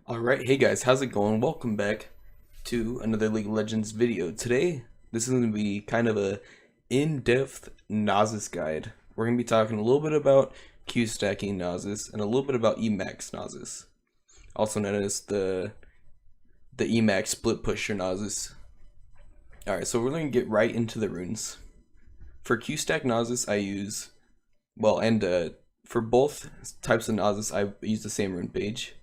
Alright, hey guys, how's it going? Welcome back to another League of Legends video. Today, this is going to be kind of a in-depth Nasus guide. We're going to be talking a little bit about Q stacking Nasus and a little bit about Emax Nasus, also known as the Emax split pusher Nasus. Alright, so we're going to get right into the runes. For Q stack Nasus, I use, for both types of Nasus, I use the same rune page.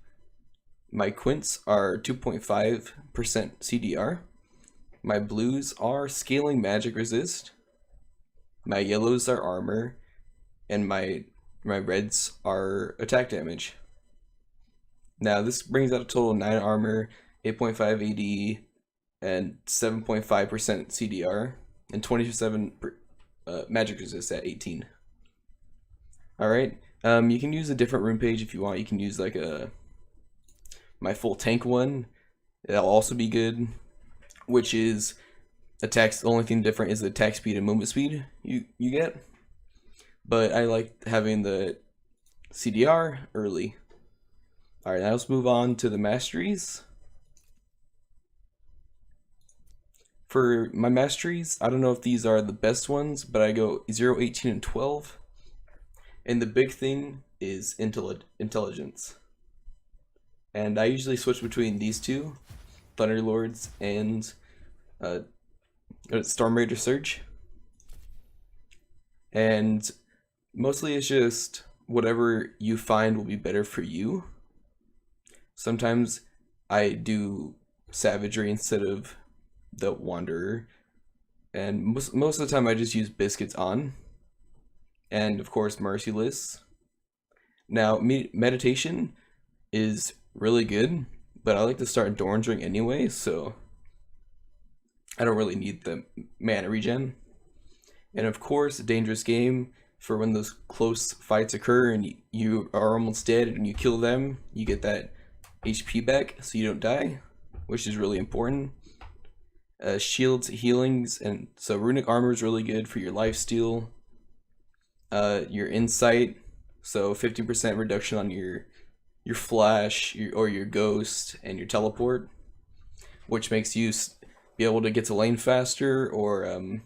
My quints are 2.5% CDR. My blues are scaling magic resist. My yellows are armor. And my reds are attack damage. Now this brings out a total of 9 armor, 8.5 AD, and 7.5% CDR, and 27 magic resist at 18. Alright, you can use a different rune page if you want. You can use like my full tank one. That'll also be good, which is attacks. The only thing different is the attack speed and movement speed you get, but I like having the CDR early. Alright, now let's move on to the masteries. For my masteries, I don't know if these are the best ones, but I go 0, 18, and 12, and the big thing is intelligence. And I usually switch between these two, Thunderlords and Storm Raider Surge. And mostly it's just whatever you find will be better for you. Sometimes I do Savagery instead of the Wanderer. And most of the time I just use Biscuits on. And of course Merciless. Now Meditation is really good, but I like to start Doran's Ring anyway, so I don't really need the mana regen. And of course, a dangerous game for when those close fights occur and you are almost dead and you kill them, you get that HP back so you don't die, which is really important. Shields, healings, and so runic armor is really good for your lifesteal. Your insight, so 50% reduction on your flash, or your ghost, and your teleport, which makes you be able to get to lane faster or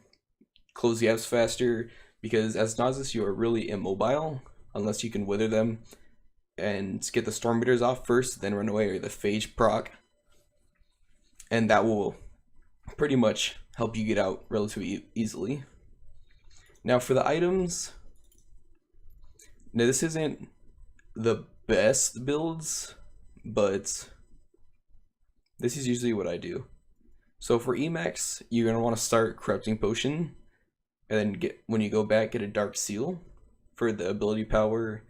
close gaps faster, because as Nasus you are really immobile unless you can wither them and get the storm beaters off first, then run away, or the phage proc, and that will pretty much help you get out relatively easily. Now for the items, now this isn't the best builds, but this is usually what I do. So for Emax, you're going to want to start Corrupting Potion, and then when you go back, get a Dark Seal for the ability power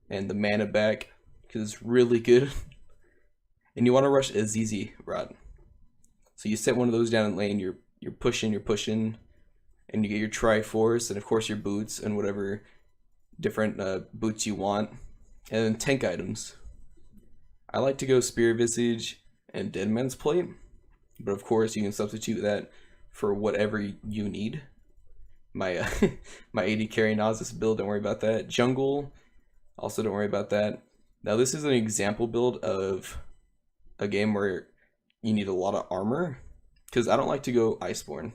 and the mana back, because it's really good. And you want to rush a ZZ Rod. So you set one of those down in lane, you're pushing, and you get your Triforce, and of course your boots, and whatever different boots you want. And then tank items. I like to go Spear Visage and Dead Man's Plate, but of course you can substitute that for whatever you need. My my AD carry Nasus build, don't worry about that. Jungle, also don't worry about that. Now this is an example build of a game where you need a lot of armor, because I don't like to go Iceborne.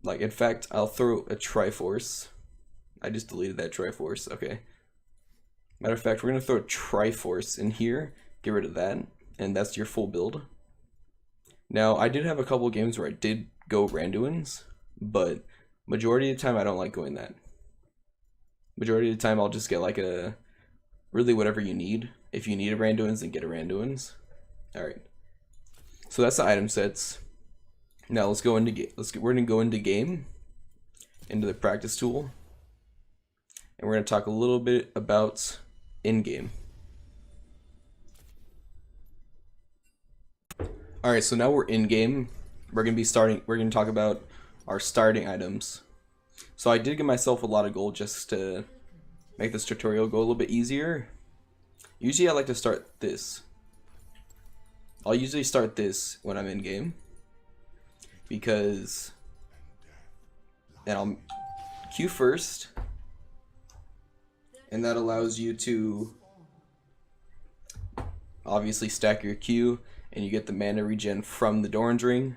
Like, in fact, I'll throw a Triforce. I just deleted that Triforce, okay. Matter of fact, we're going to throw a Triforce in here, get rid of that, and that's your full build. Now, I did have a couple games where I did go Randuins, but majority of the time I don't like going that. Majority of the time I'll just get like really whatever you need. If you need a Randuins, then get a Randuins. Alright. So that's the item sets. Now let's go into we're going to go into game, into the practice tool, and we're going to talk a little bit about in-game. Alright, so now we're in-game. We're going to talk about our starting items. So I did give myself a lot of gold just to make this tutorial go a little bit easier. Usually I like to start this. I'll usually start this when I'm in-game, because then I'll Q first, and that allows you to obviously stack your Q, and you get the mana regen from the Doran's Ring.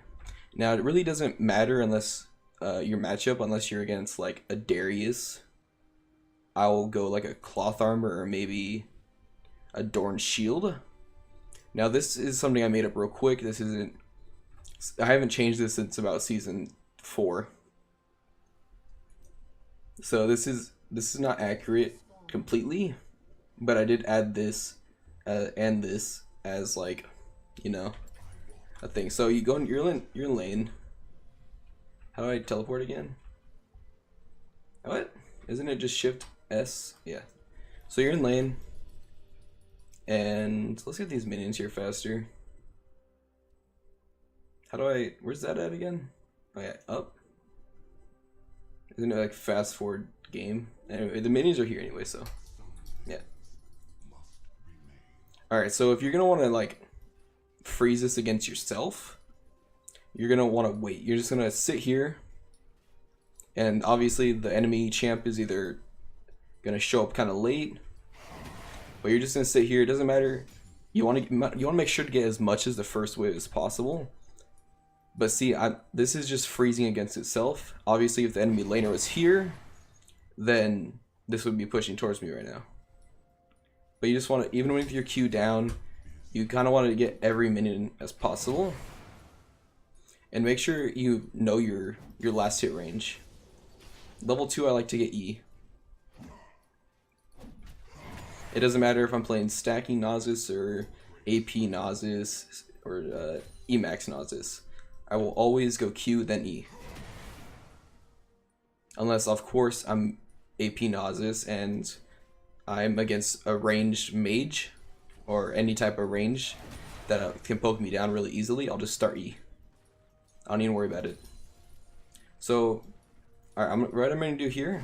Now, it really doesn't matter unless your matchup, unless you're against like a Darius. I'll go like a Cloth Armor or maybe a Dorn Shield. Now, this is something I made up real quick. I haven't changed this since about season 4. So this is not accurate completely, but I did add this and this as like, you know, a thing. So you go in your lane. How do I teleport again? What? Isn't it just Shift S? Yeah. So you're in lane. And let's get these minions here faster. Where's that at again? Oh yeah, up. Isn't it like fast forward game? Anyway, the minions are here anyway, so yeah. Alright, so if you're gonna wanna like freeze this against yourself, you're gonna wanna wait. You're just gonna sit here, and obviously the enemy champ is either gonna show up kinda late, but you're just gonna sit here. It doesn't matter. You wanna make sure to get as much as the first wave as possible. But see, this is just freezing against itself. Obviously, if the enemy laner was here, then this would be pushing towards me right now. But you just want to, even with your Q down, you kind of want to get every minion as possible. And make sure you know your last hit range. Level 2, I like to get E. It doesn't matter if I'm playing stacking Nasus or AP Nasus or Emax Nasus. I will always go Q then E. Unless, of course, I'm AP Nasus and I'm against a ranged mage or any type of range that can poke me down really easily. I'll just start E. I don't even worry about it. So, alright, what I'm going to do here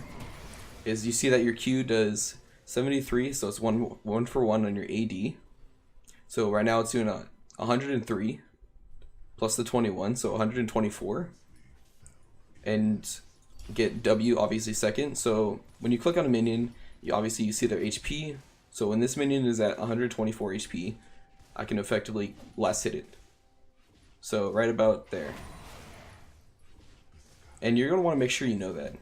is you see that your Q does 73, so it's one for one on your AD. So right now it's doing 103. Plus the 21, so 124. And get W obviously second. So when you click on a minion, you see their HP. So when this minion is at 124 HP, I can effectively last hit it. So right about there. And you're gonna want to make sure you know that,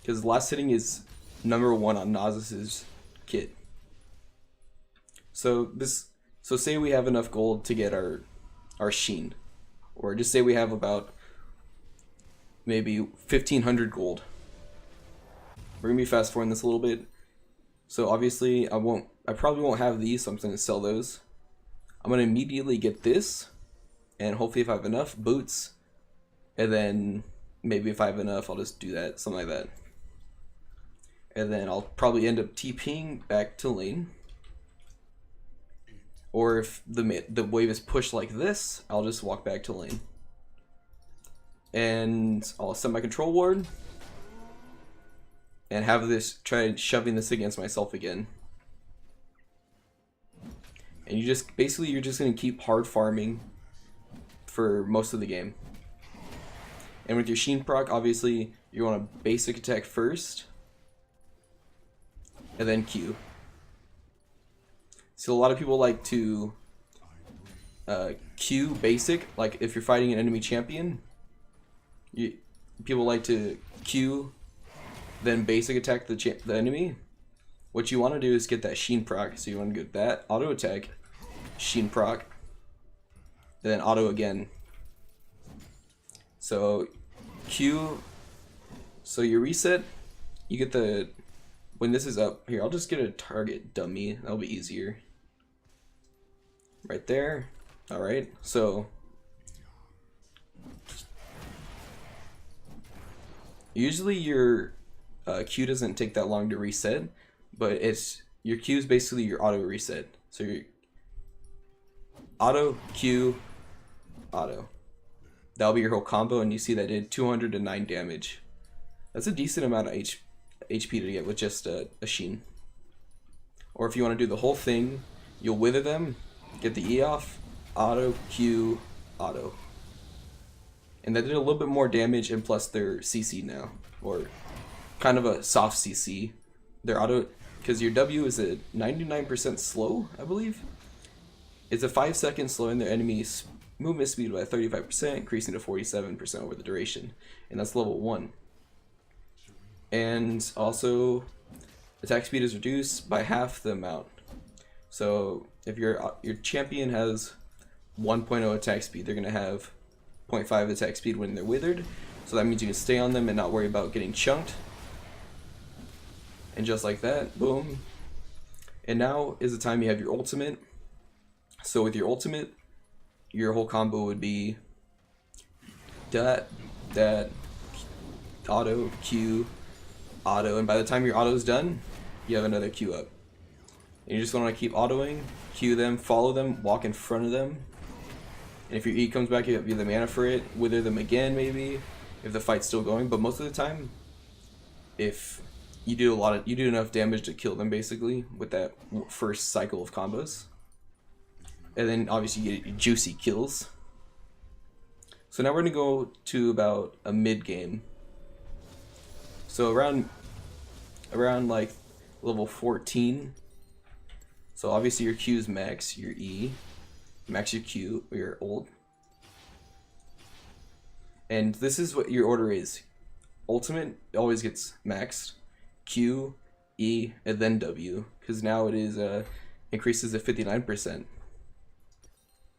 because last hitting is #1 on Nasus's kit. So say we have enough gold to get our Sheen, or just say we have about maybe 1,500 gold. We're gonna be fast forwarding this a little bit. So obviously I probably won't have these, so I'm just gonna sell those. I'm gonna immediately get this, and hopefully if I have enough boots, and then maybe if I have enough, I'll just do that, something like that. And then I'll probably end up TPing back to lane. Or if the wave is pushed like this, I'll just walk back to lane. And I'll set my control ward. And have this, try shoving this against myself again. And you're just gonna keep hard farming for most of the game. And with your Sheen proc, obviously, you want to basic attack first. And then Q. So a lot of people like to Q basic, like if you're fighting an enemy champion, people like to Q, then basic attack the enemy. What you want to do is get that Sheen proc, so you want to get that, auto attack, Sheen proc, and then auto again. So Q, so you reset, you get the, when this is up, here I'll just get a target dummy, that'll be easier. Right there. Alright, so usually your Q doesn't take that long to reset, but your Q is basically your auto reset. So your auto, Q, auto. That'll be your whole combo, and you see that did 209 damage. That's a decent amount of HP to get with just a Sheen. Or if you want to do the whole thing, you'll wither them, get the E off, auto, Q, auto. And that did a little bit more damage, and plus their CC now, or kind of a soft CC. Their auto, because your W is a 99% slow, I believe. It's a 5-second slowing their enemy's movement speed by 35%, increasing to 47% over the duration, and that's level 1. And also, attack speed is reduced by half the amount. So if your champion has 1.0 attack speed, they're gonna have 0.5 attack speed when they're withered. So that means you can stay on them and not worry about getting chunked. And just like that, boom. And now is the time you have your ultimate. So with your ultimate, your whole combo would be that, auto, Q, auto, and by the time your auto is done, you have another Q up. And you just want to keep autoing, Q them, follow them, walk in front of them. And if your E comes back, you have the mana for it, wither them again maybe, if the fight's still going. But most of the time, if you do enough damage to kill them basically with that first cycle of combos. And then obviously you get juicy kills. So now we're gonna go to about a mid game. So around like level 14. So obviously your Q is max, your E, max your Q, or your ult. And this is what your order is. Ultimate always gets maxed. Q, E, and then W, because now it is increases to 59%.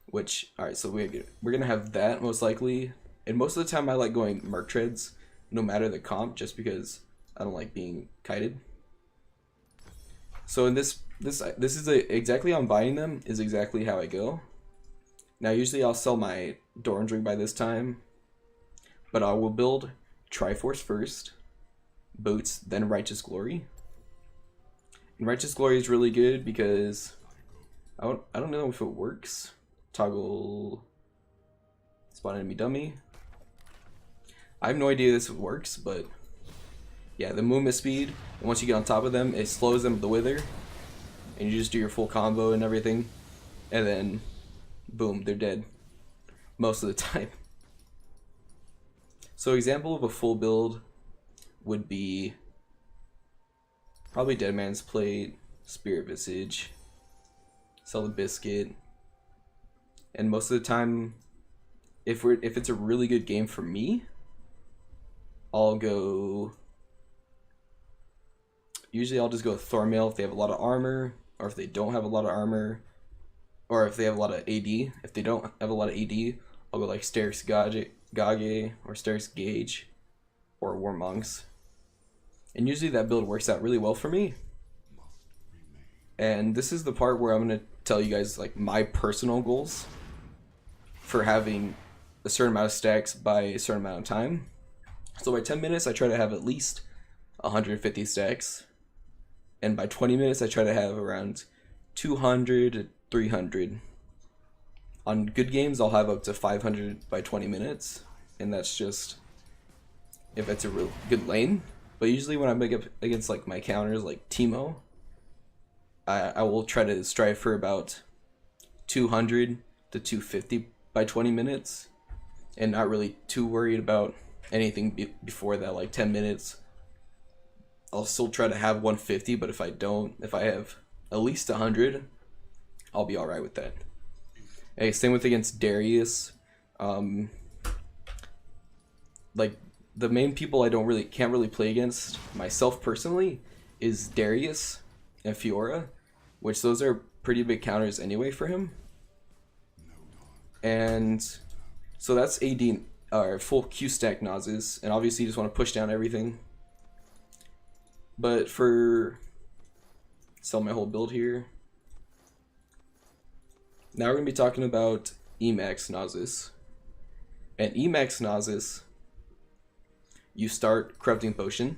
Which, alright, so we're gonna have that most likely. And most of the time I like going Merc Treads, no matter the comp, just because I don't like being kited. So in this is exactly how I'm buying them, is exactly how I go. Now usually I'll sell my Doran's Ring by this time, but I will build Triforce first, Boots, then Righteous Glory. And Righteous Glory is really good because I don't know if it works. Toggle spawn enemy dummy. I have no idea this works, but yeah, the movement speed, and once you get on top of them, it slows them with the wither, and you just do your full combo and everything, and then boom, they're dead most of the time. So example of a full build would be probably Dead Man's Plate, Spirit Visage, Sell the Biscuit, and most of the time, if it's a really good game for me, I'll go. Usually, I'll just go with Thornmail if they have a lot of armor, or if they don't have a lot of armor, or if they have a lot of AD. If they don't have a lot of AD, I'll go like Sterix Gage or Sterix Gage, or War Monks. And usually that build works out really well for me. And this is the part where I'm gonna tell you guys like my personal goals for having a certain amount of stacks by a certain amount of time. So by 10 minutes I try to have at least 150 stacks, and by 20 minutes I try to have around 200 to 300. On good games I'll have up to 500 by 20 minutes, and that's just if it's a real good lane. But usually when I'm up against like my counters like Teemo, I will try to strive for about 200 to 250 by 20 minutes, and not really too worried about anything before that, like 10 minutes. I'll still try to have 150, but if I have at least 100, I'll be alright with that. Hey, same with against Darius. Like the main people I can't really play against myself personally is Darius and Fiora, which those are pretty big counters anyway for him. And so that's AD or full Q stack Nasus, and obviously you just want to push down everything. But for sell my whole build here. Now we're gonna be talking about Emax Nasus. And Emax Nasus, you start Corrupting Potion.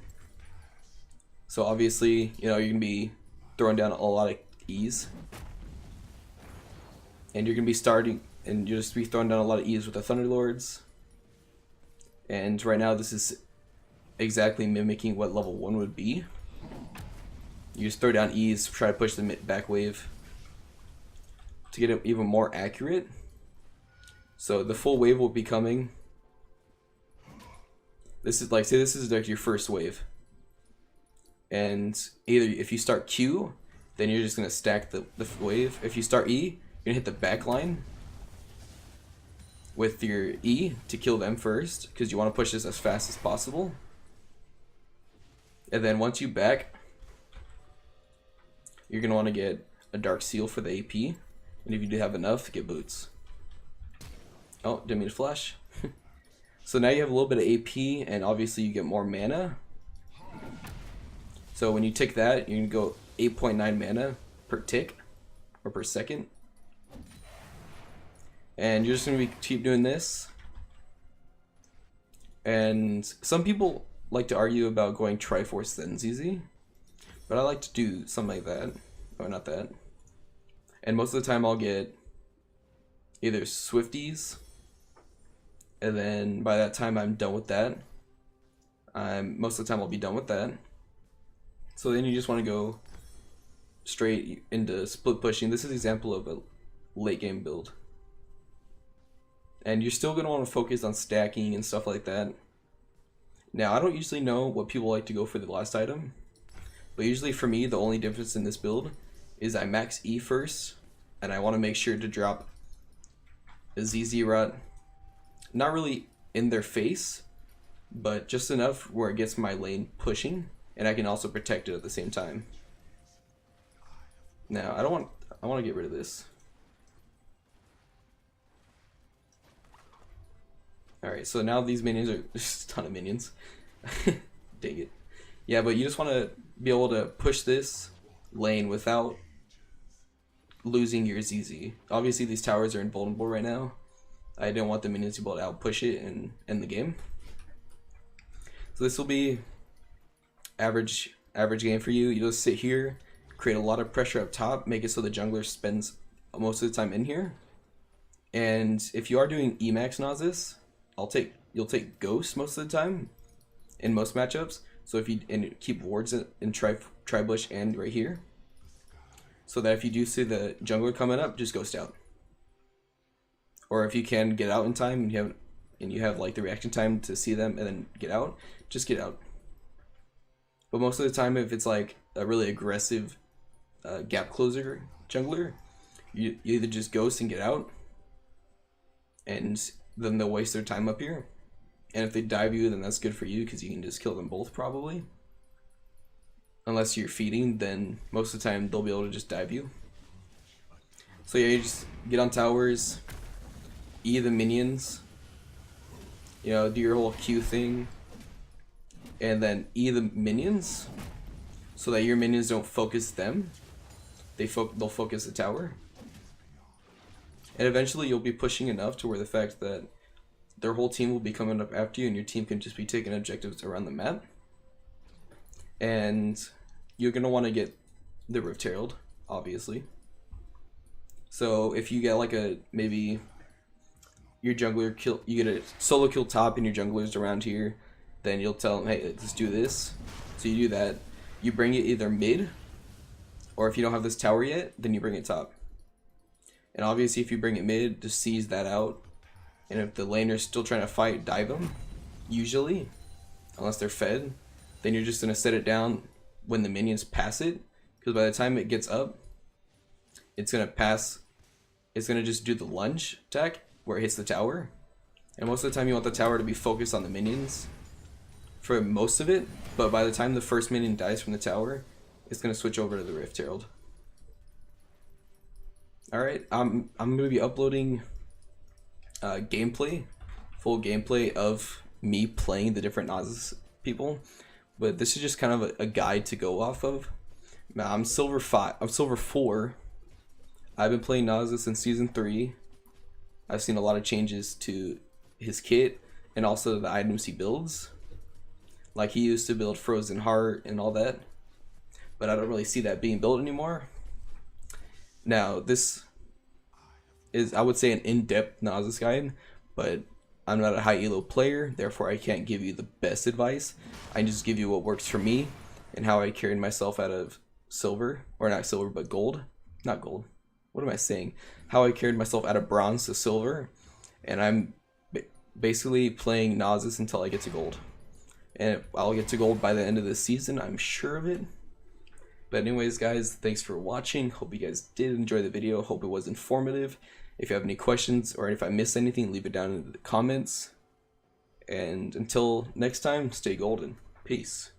So obviously, you know, you're gonna be throwing down a lot of E's. And you're gonna be starting, and you'll just be throwing down a lot of E's with the Thunderlords. And right now this is exactly mimicking what level 1 would be. You just throw down E's, try to push the back wave to get it even more accurate. So the full wave will be coming. This is like, say this is like your first wave. And either if you start Q, then you're just going to stack the wave. If you start E, you're going to hit the back line with your E to kill them first, because you want to push this as fast as possible. And then once you back, you're going to want to get a Dark Seal for the AP. And if you do have enough, get boots. Oh, didn't mean to flash. So now you have a little bit of AP, and obviously you get more mana. So when you tick that, you can go 8.9 mana per tick, or per second. And you're just going to keep doing this. And some people like to argue about going Triforce then ZZ, but I like to do something like that. Or not that. And most of the time I'll get either Swifties, and then by that time I'm done with that. Most of the time I'll be done with that. So then you just want to go straight into split pushing. This is an example of a late game build. And you're still going to want to focus on stacking and stuff like that. Now, I don't usually know what people like to go for the last item, but usually for me, the only difference in this build is I max E first, and I want to make sure to drop a ZZ Rot, not really in their face, but just enough where it gets my lane pushing, and I can also protect it at the same time. Now, I want to get rid of this. Alright, so now these minions are just a ton of minions. Dang it. Yeah, but you just want to be able to push this lane without losing your ZZ. Obviously, these towers are invulnerable right now. I didn't want the minions to be able to outpush it and end the game. So this will be average game for you. You just sit here, create a lot of pressure up top, make it so the jungler spends most of the time in here. And if you are doing Emax Nasus, you'll take Ghost most of the time in most matchups. So if you keep wards in Tribush and right here, so that if you do see the jungler coming up, just Ghost out. Or if you can get out in time and you have like the reaction time to see them and then get out, just get out. But most of the time, if it's like a really aggressive gap closer jungler, you either just Ghost and get out, and then they'll waste their time up here. And if they dive you, then that's good for you because you can just kill them both probably. Unless you're feeding, then most of the time they'll be able to just dive you. So yeah, you just get on towers, E the minions, you know, do your whole Q thing, and then E the minions so that your minions don't focus them. They'll focus the tower. And eventually you'll be pushing enough to where the fact that their whole team will be coming up after you and your team can just be taking objectives around the map. And you're going to want to get the Rift Herald, obviously. So if you get like maybe your jungler kill, you get a solo kill top and your jungler's around here, then you'll tell them, hey, let's do this. So you do that. You bring it either mid, or if you don't have this tower yet, then you bring it top. And obviously if you bring it mid, just seize that out. And if the laner's still trying to fight, dive them, usually, unless they're fed. Then you're just going to set it down when the minions pass it, because by the time it gets up, it's going to pass, it's going to just do the lunge attack where it hits the tower. And most of the time you want the tower to be focused on the minions for most of it, but by the time the first minion dies from the tower, it's going to switch over to the Rift Herald. Alright, I'm going to be uploading full gameplay of me playing the different Nasus people, but this is just kind of a guide to go off of. Now, I'm silver 4. I've been playing Nasus since season 3. I've seen a lot of changes to his kit and also the items he builds. Like he used to build Frozen Heart and all that, but I don't really see that being built anymore. Now, this is, I would say, an in-depth Nasus guide, but I'm not a high elo player, therefore I can't give you the best advice. I just give you what works for me and how I carried myself out of silver, or not silver, but gold. Not gold. What am I saying? How I carried myself out of bronze to silver, and I'm basically playing Nasus until I get to gold. and I'll get to gold by the end of the season, I'm sure of it. But anyways, guys, thanks for watching. Hope you guys did enjoy the video. Hope it was informative. If you have any questions or if I missed anything, leave it down in the comments. And until next time, stay golden. Peace.